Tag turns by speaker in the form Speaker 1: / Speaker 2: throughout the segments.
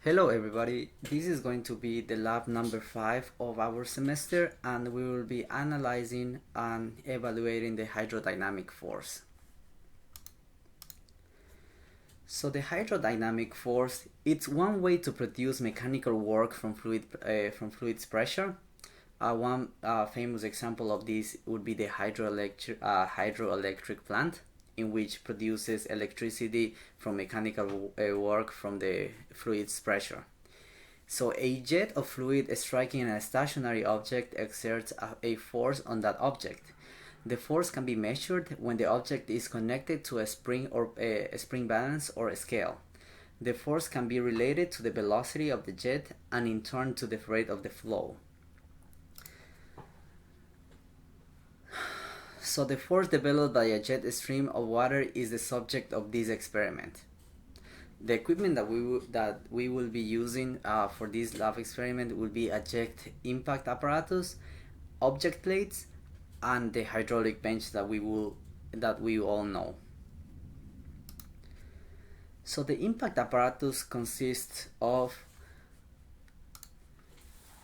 Speaker 1: Hello everybody, this is going to be the lab number 5 of our semester, and we will be analyzing and evaluating the hydrodynamic force. So the hydrodynamic force, it's one way to produce mechanical work from fluid's pressure. One famous example of this would be the hydroelectric plant, in which produces electricity from mechanical work from the fluid's pressure. So a jet of fluid striking a stationary object exerts a force on that object. The force can be measured when the object is connected to a spring or a spring balance or a scale. The force can be related to the velocity of the jet and in turn to the rate of the flow. So the force developed by a jet stream of water is the subject of this experiment. The equipment that we will be using for this lab experiment will be a jet impact apparatus, object plates, and the hydraulic bench that we all know. So the impact apparatus consists of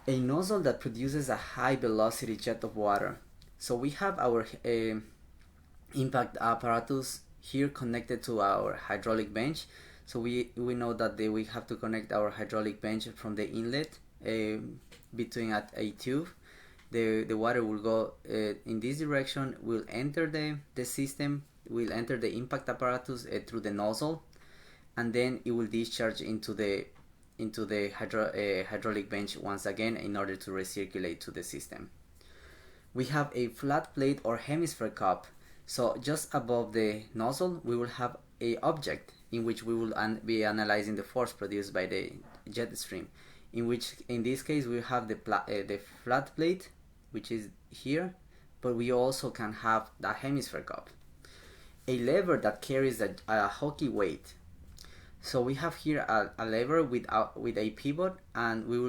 Speaker 1: a nozzle that produces a high velocity jet of water. So we have our impact apparatus here connected to our hydraulic bench. So we know that we have to connect our hydraulic bench from the inlet between a tube. The water will go in this direction, will enter the system, will enter the impact apparatus through the nozzle, and then it will discharge into the hydraulic bench once again in order to recirculate to the system. We have a flat plate or hemisphere cup. So just above the nozzle we will have a object in which we will be analyzing the force produced by the jet stream, in this case we have the flat plate, which is here, but we also can have the hemisphere cup. A lever that carries a hockey weight. So we have here a lever with a pivot, and it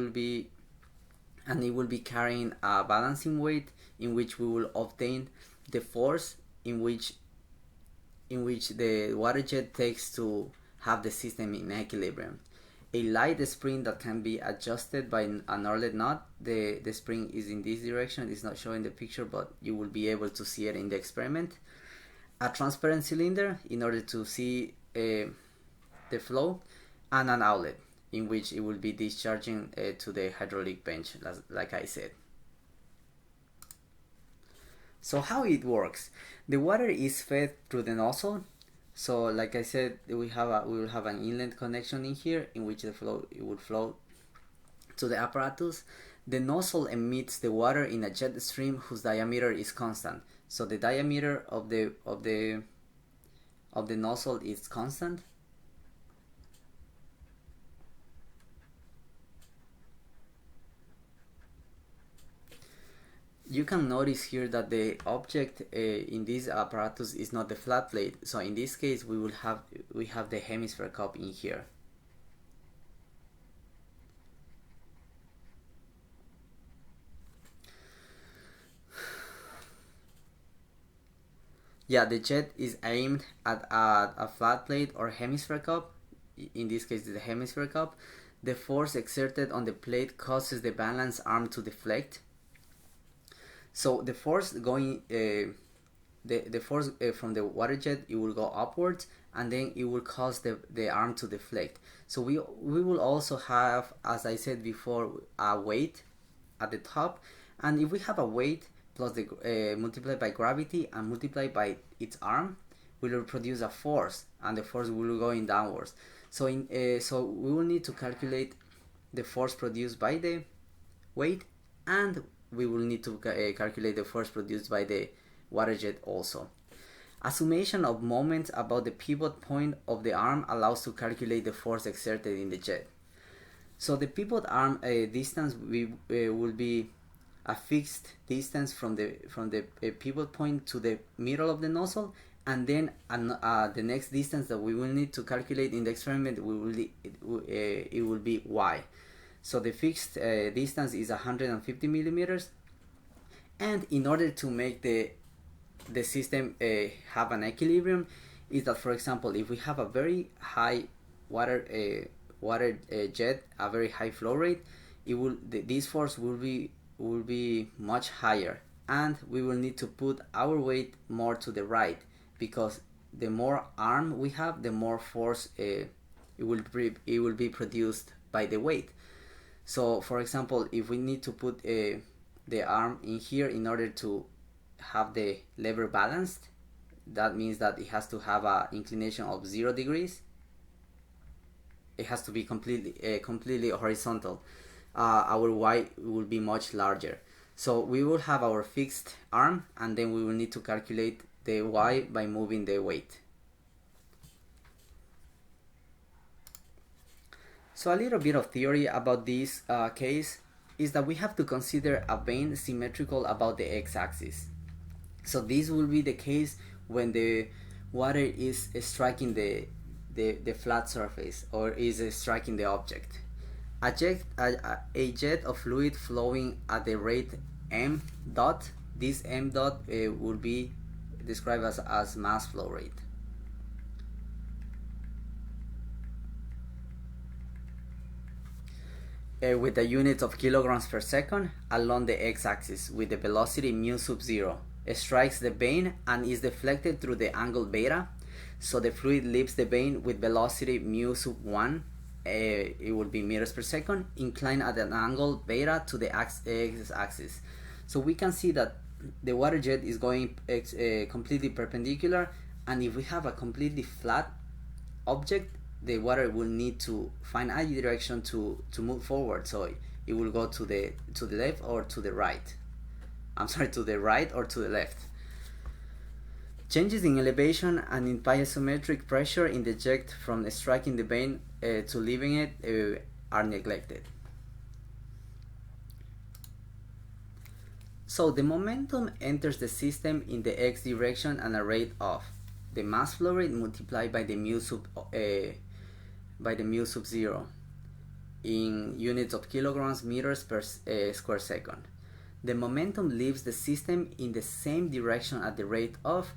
Speaker 1: will be carrying a balancing weight in which we will obtain the force in which the water jet takes to have the system in equilibrium. A light spring that can be adjusted by an earlet nut. The spring is in this direction. It's not showing the picture, but you will be able to see it in the experiment. A transparent cylinder in order to see the flow, and an outlet in which it will be discharging to the hydraulic bench, like I said. So how it works? The water is fed through the nozzle. So like I said, we will have an inlet connection in here in which it will flow to the apparatus. The nozzle emits the water in a jet stream whose diameter is constant. So the diameter of the nozzle is constant. You can notice here that the object in this apparatus is not the flat plate. So in this case we have the hemisphere cup in here. Yeah, the jet is aimed at a flat plate or hemisphere cup. In this case, the hemisphere cup. The force exerted on the plate causes the balance arm to deflect. So the force going, the force from the water jet, it will go upwards, and then it will cause the arm to deflect. So we will also have, as I said before, a weight at the top, and if we have a weight plus the multiplied by gravity and multiplied by its arm, we will produce a force, and the force will go in downwards. So so we will need to calculate the force produced by the weight, and we will need to calculate the force produced by the water jet also. A summation of moments about the pivot point of the arm allows to calculate the force exerted in the jet. So the pivot arm distance will be a fixed distance from the pivot point to the middle of the nozzle, and then the next distance that we will need to calculate in the experiment it will be y. So the fixed distance is 150 millimeters, and in order to make the system have an equilibrium, is that, for example, if we have a very high water water jet a very high flow rate, this force will be much higher, and we will need to put our weight more to the right, because the more arm we have, the more force it will be produced by the weight. So for example, if we need to put the arm in here in order to have the lever balanced, that means that it has to have an inclination of 0 degrees. It has to be completely horizontal. Our y will be much larger. So we will have our fixed arm, and then we will need to calculate the y by moving the weight. So a little bit of theory about this case is that we have to consider a vane symmetrical about the x-axis. So this will be the case when the water is striking the flat surface, or is striking the object. A jet of fluid flowing at the rate m dot, this m dot will be described as mass flow rate. With the units of kilograms per second along the x-axis with the velocity mu sub 0. It strikes the vane and is deflected through the angle beta. So the fluid leaves the vane with velocity mu sub 1, it will be meters per second, inclined at an angle beta to the x-axis. So we can see that the water jet is going completely perpendicular, and if we have a completely flat object, the water will need to find a direction to move forward. So it will go to the left or to the right. I'm sorry, to the right or to the left. Changes in elevation and in piezometric pressure in the jet from striking the vane to leaving it are neglected. So the momentum enters the system in the x direction at a rate of the mass flow rate multiplied by the mu sub 0 in units of kilograms meters per square second. The momentum leaves the system in the same direction at the rate of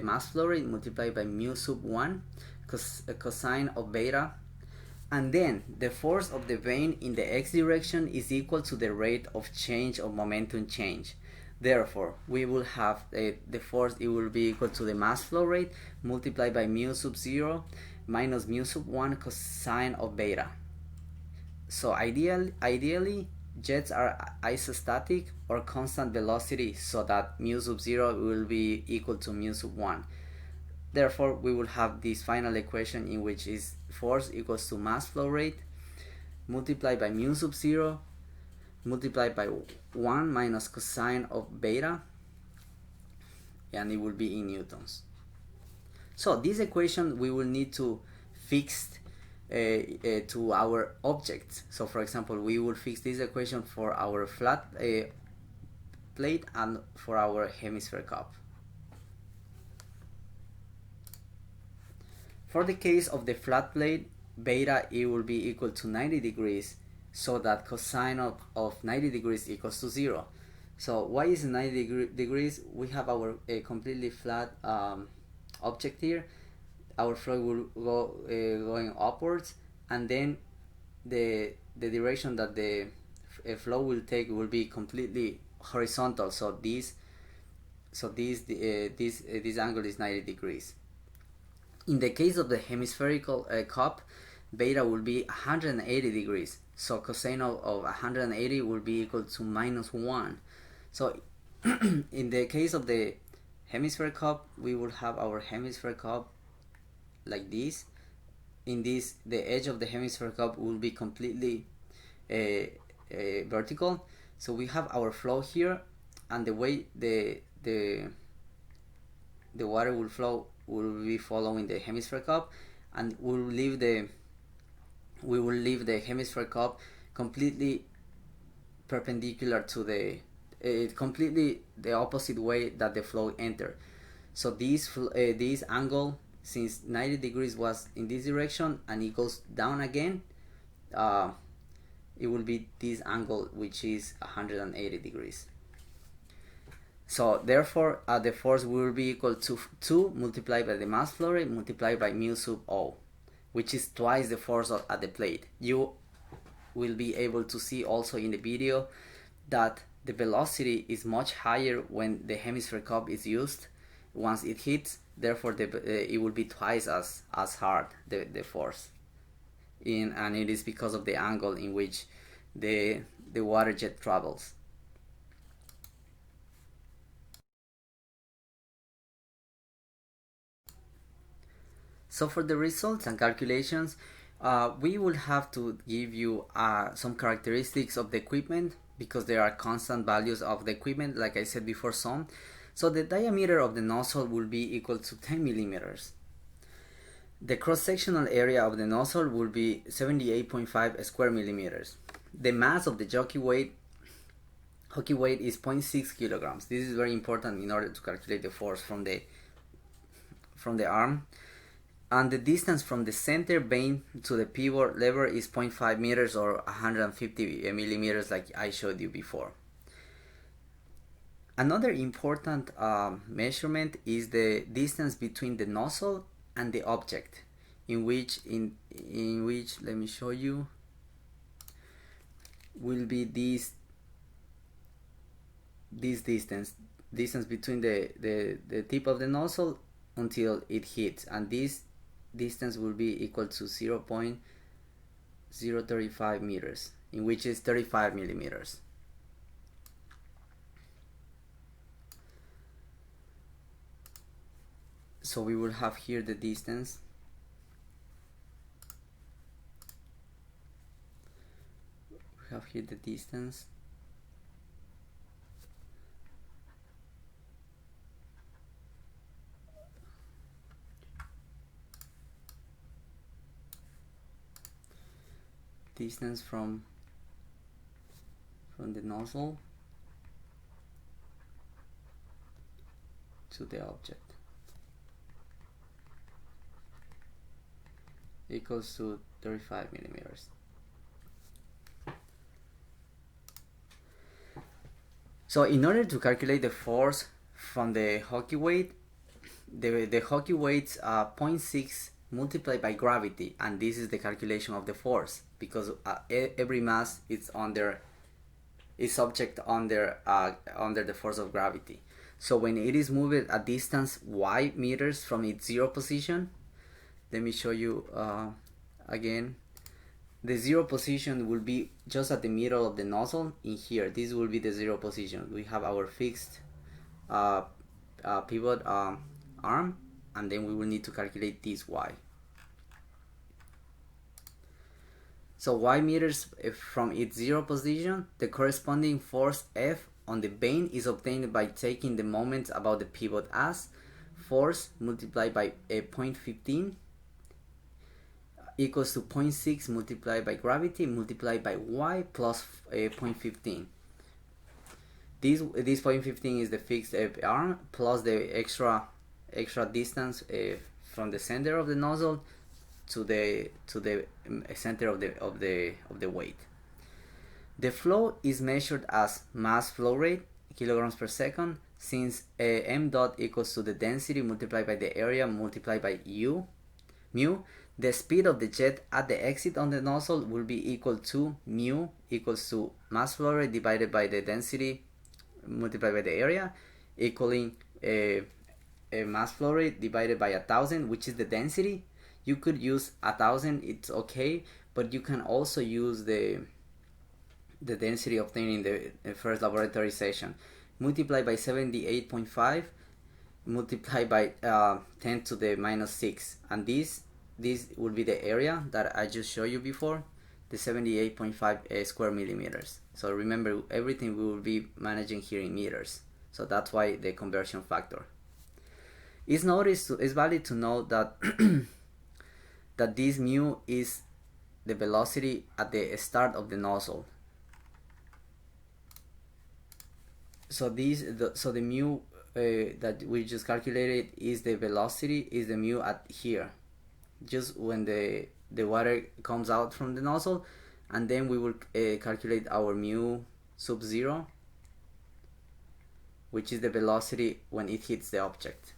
Speaker 1: mass flow rate multiplied by mu sub 1 cosine of beta, and then the force of the vane in the x direction is equal to the rate of change of momentum change. Therefore, we will have the force, it will be equal to the mass flow rate multiplied by mu sub 0 minus mu sub 1 cosine of beta. So ideally jets are isostatic or constant velocity, so that mu sub 0 will be equal to mu sub 1. Therefore, we will have this final equation in which is force equals to mass flow rate multiplied by mu sub 0 multiplied by 1 minus cosine of beta, and it will be in newtons. So this equation we will need to fix to our objects. So for example, we will fix this equation for our flat plate and for our hemisphere cup. For the case of the flat plate, beta it will be equal to 90 degrees, so that cosine of 90 degrees equals to 0. So why is 90 degrees? We have our completely flat object here. Our flow will go going upwards, and then the direction that the flow will take will be completely horizontal. So this angle is 90 degrees. In the case of the hemispherical cup, beta will be 180 degrees. So cosine of 180 will be equal to minus 1. So in the case of the hemisphere cup, we will have our hemisphere cup like this. In this, the edge of the hemisphere cup will be completely vertical. So we have our flow here, and the way the water will flow will be following the hemisphere cup, and we will leave the hemisphere cup completely perpendicular to the completely the opposite way that the flow entered. So this angle, since 90 degrees was in this direction and it goes down again, it will be this angle, which is 180 degrees. So therefore the force will be equal to 2 multiplied by the mass flow rate multiplied by mu sub O. which is twice the force at the plate. You will be able to see also in the video that the velocity is much higher when the hemisphere cup is used. Once it hits, therefore it will be twice as hard, the force, and it is because of the angle in which the water jet travels. So for the results and calculations, we will have to give you some characteristics of the equipment, because there are constant values of the equipment, like I said before, some. So the diameter of the nozzle will be equal to 10 millimeters. The cross-sectional area of the nozzle will be 78.5 square millimeters. The mass of the hockey weight is 0.6 kilograms. This is very important in order to calculate the force from the arm. And the distance from the center vane to the pivot lever is 0.5 meters or 150 millimeters, like I showed you before. Another important measurement is the distance between the nozzle and the object, in which let me show you, will be this distance between the tip of the nozzle until it hits, and this distance will be equal to 0.035 meters, in which is 35 millimeters. So we will have here the distance. We have here the distance. Distance from the nozzle to the object equals to 35 millimeters. So in order to calculate the force from the hockey weight, the hockey weight's 0.6 multiplied by gravity, and this is the calculation of the force, because every mass is subject under the force of gravity. So when it is moved a distance y meters from its zero position, let me show you again. The zero position will be just at the middle of the nozzle in here. This will be the zero position. We have our fixed pivot arm, and then we will need to calculate this y. So y meters from its zero position, the corresponding force F on the vane is obtained by taking the moment about the pivot as force multiplied by 0.15 equals to 0.6 multiplied by gravity multiplied by y plus 0.15. This 0.15 is the fixed arm plus the extra distance from the center of the nozzle to the center of the weight. The flow is measured as mass flow rate, kilograms per second, since m dot equals to the density multiplied by the area multiplied by mu. The speed of the jet at the exit on the nozzle will be equal to mu equals to mass flow rate divided by the density multiplied by the area, equaling a mass flow rate divided by 1,000, which is the density. You could use 1,000, it's okay, but you can also use the density obtained in the first laboratory session, multiplied by 78.5, multiplied by 10 to the minus 6, and this will be the area that I just showed you before, the 78.5 square millimeters. So remember, everything we will be managing here in meters, so that's why the conversion factor. It's valid to note that that this mu is the velocity at the start of the nozzle. So the mu that we just calculated is the velocity, is the mu at here, just when the water comes out from the nozzle, and then we will calculate our mu sub zero, which is the velocity when it hits the object.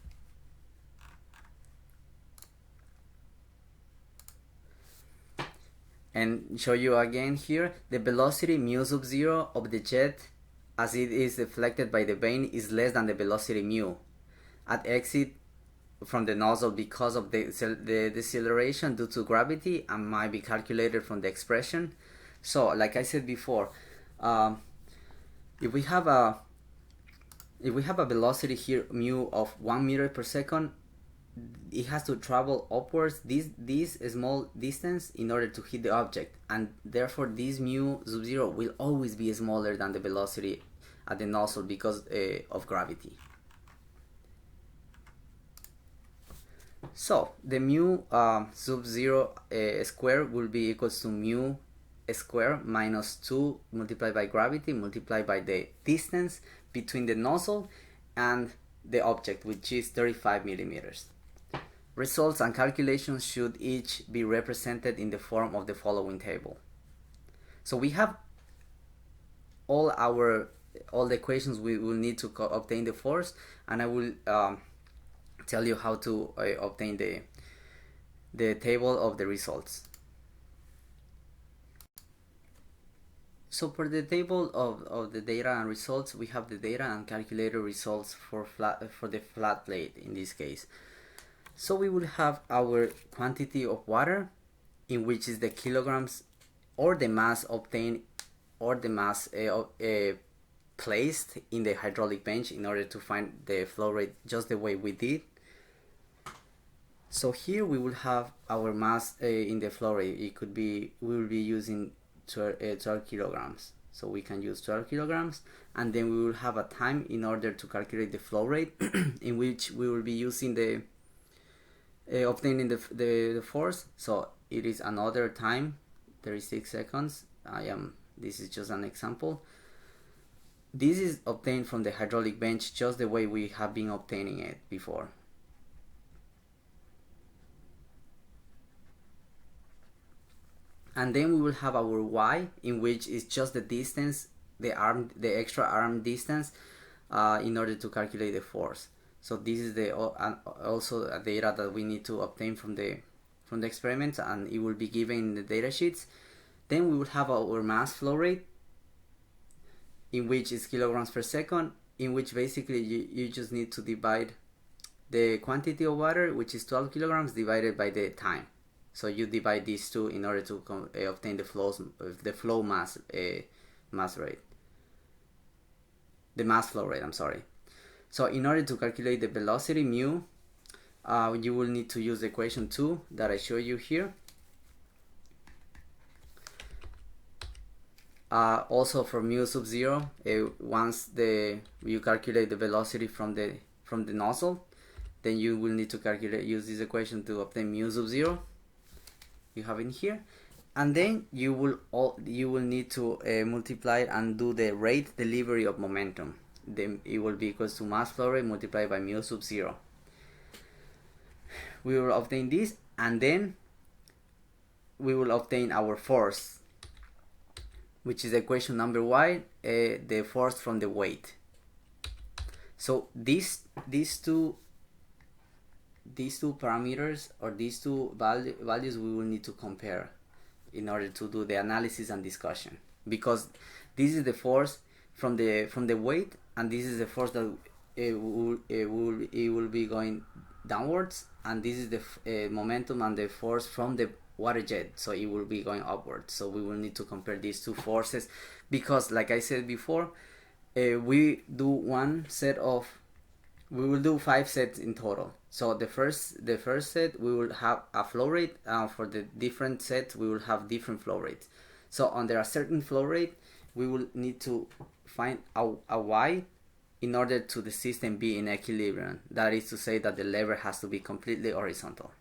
Speaker 1: and show you again here the velocity mu sub 0 of the jet as it is deflected by the vane is less than the velocity mu at exit from the nozzle because of the deceleration due to gravity and might be calculated from the expression. So like I said before, if we have a velocity here mu of 1 meter per second, it has to travel upwards this small distance in order to hit the object, and therefore this mu sub 0 will always be smaller than the velocity at the nozzle because of gravity. So the mu sub 0 square will be equals to mu square minus 2 multiplied by gravity multiplied by the distance between the nozzle and the object, which is 35 millimeters. Results and calculations should each be represented in the form of the following table. So we have all the equations we will need to obtain the force, and I will tell you how to obtain the table of the results. So for the table of the data and results, we have the data and calculated results for the flat plate in this case. So we will have our quantity of water, in which is the kilograms or the mass obtained or the mass placed in the hydraulic bench in order to find the flow rate just the way we did. So here we will have our mass in the flow rate. It could be, we will be using 12 kilograms. So we can use 12 kilograms, and then we will have a time in order to calculate the flow rate in which we will be using the obtaining the force. So it is another time, 36 seconds. This is just an example. This is obtained from the hydraulic bench just the way we have been obtaining it before. And then we will have our y, in which is just the distance, the extra arm distance in order to calculate the force. So this is also a data that we need to obtain from the experiments, and it will be given in the data sheets. Then we will have our mass flow rate, in which is kilograms per second, in which basically you just need to divide the quantity of water, which is 12 kilograms, divided by the time. So you divide these two in order to obtain the flow mass rate. The mass flow rate, I'm sorry. So in order to calculate the velocity mu, you will need to use the equation 2 that I show you here. Also for mu sub 0, once you calculate the velocity from the nozzle, then you will need to use this equation to obtain mu sub 0. You have in here, and then you will need to multiply and do the rate delivery of momentum. Then it will be equals to mass flow rate multiplied by mu sub 0. We will obtain this, and then we will obtain our force, which is equation number y, the force from the weight. So these two parameters, or these two values, we will need to compare in order to do the analysis and discussion, because this is the force from the weight, and this is the force that it will be going downwards, and this is the momentum and the force from the water jet, so it will be going upwards. So we will need to compare these two forces, because like I said before, we will do 5 sets in total. So the first set we will have a flow rate. For the different sets we will have different flow rates. So under a certain flow rate we will need to find a y in order to the system be in equilibrium. That is to say that the lever has to be completely horizontal.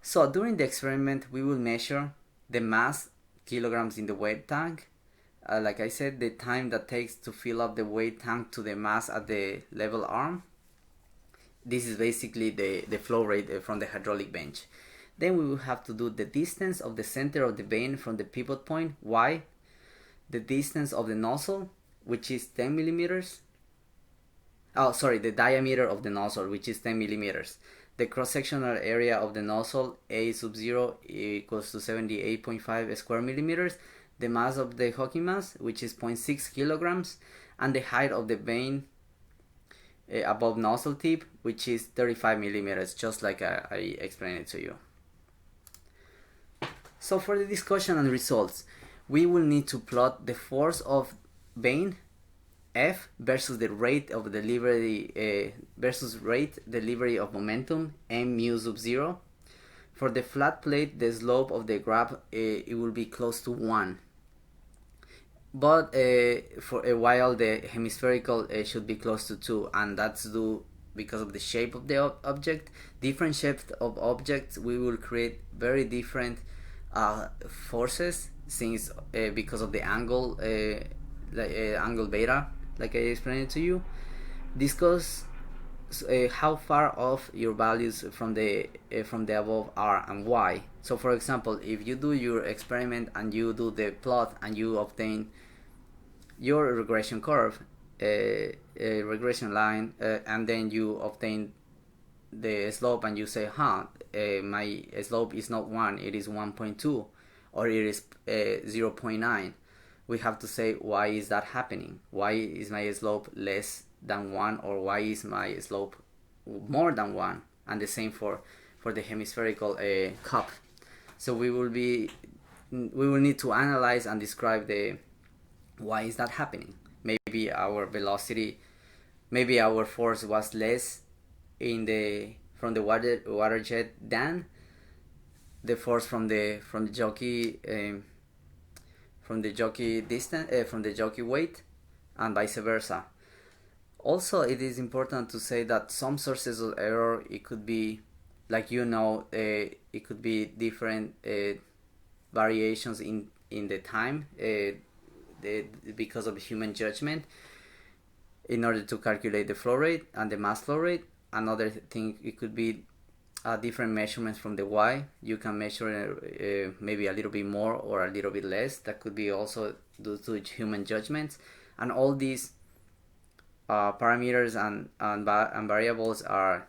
Speaker 1: So during the experiment we will measure the mass, kilograms in the weight tank. Like I said, the time that takes to fill up the weight tank to the mass at the level arm. This is basically the flow rate from the hydraulic bench. Then we will have to do the distance of the center of the vane from the pivot point, y, the distance of the nozzle, which is 10 millimeters. Oh, sorry, the diameter of the nozzle, which is 10 millimeters. The cross-sectional area of the nozzle A sub 0 equals to 78.5 square millimeters, the mass of the Hawking mass, which is 0.6 kilograms, and the height of the vane above nozzle tip, which is 35 millimeters, just like I explained it to you. So for the discussion and results, we will need to plot the force of vane F versus the rate of delivery delivery of momentum m mu sub 0. For the flat plate, the slope of the graph it will be close to 1. But for a while the hemispherical should be close to 2, and that's due because of the shape of the object. Different shapes of objects we will create very different forces, since because of the angle angle beta, like I explained it to you. Discuss how far off your values from the above are and why. So for example, if you do your experiment and you do the plot and you obtain your regression curve, regression line, and then you obtain the slope and you say, my slope is not 1, it is 1.2, or it is 0.9. We have to say, why is that happening? Why is my slope less than 1, or why is my slope more than 1? And the same for the hemispherical cup. So we will need to analyze and describe the why is that happening. Maybe our velocity, maybe our force was less from the water jet than the force from the jockey distance, from the jockey weight, and vice versa. Also, it is important to say that some sources of error, it could be, like it could be different variations in the time because of human judgment in order to calculate the flow rate and the mass flow rate. Another thing, it could be different measurements from the Y. You can measure maybe a little bit more or a little bit less. That could be also due to human judgments. And all these parameters and variables are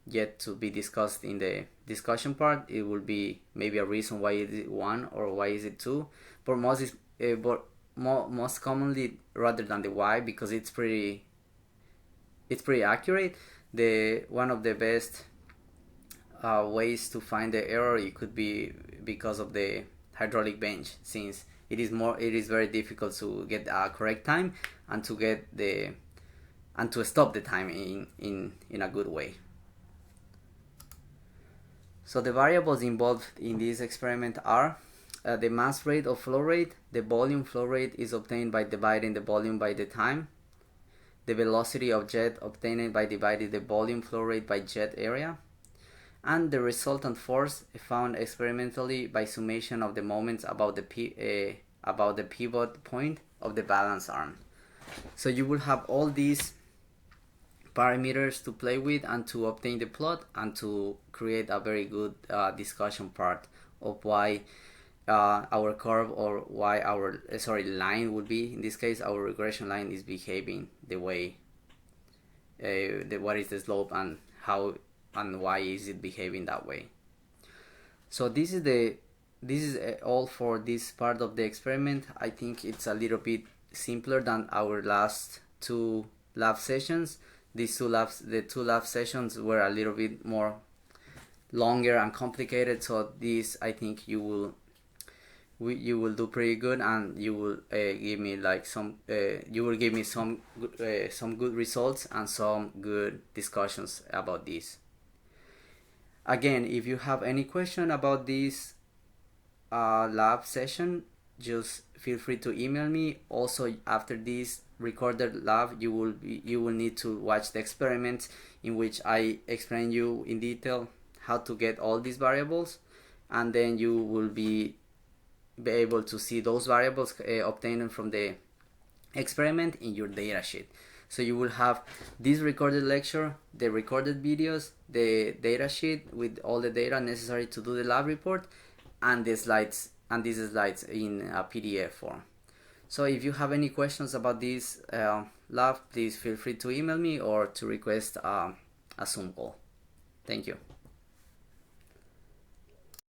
Speaker 1: yet to be discussed in the discussion part. It will be maybe a reason why is it 1 or why is it 2. But most commonly, rather than the Y, because it's pretty accurate. One of the best ways to find the error, it could be because of the hydraulic bench, since it is very difficult to get a correct time and to stop the time in a good way. So the variables involved in this experiment are the mass rate or flow rate. The volume flow rate is obtained by dividing the volume by the time. The velocity of jet obtained by dividing the volume flow rate by jet area. And the resultant force found experimentally by summation of the moments about the pivot point of the balance arm. So you will have all these parameters to play with and to obtain the plot and to create a very good discussion part of why our curve, or why our line would be, in this case our regression line, is behaving the way what is the slope and how and why is it behaving that way. So this is all for this part of the experiment. I think it's a little bit simpler than our last 2 lab sessions. The 2 lab sessions were a little bit more longer and complicated. So this, I think you will do pretty good, and you will give me some good results and some good discussions about this. Again, if you have any question about this lab session, just feel free to email me. Also, after this recorded lab, you will need to watch the experiment in which I explain you in detail how to get all these variables, and then you will be able to see those variables obtained from the experiment in your data sheet. So you will have this recorded lecture, the recorded videos, the data sheet with all the data necessary to do the lab report, and the slides, and these slides in a PDF form. So if you have any questions about this lab, please feel free to email me or to request a Zoom call. Thank you.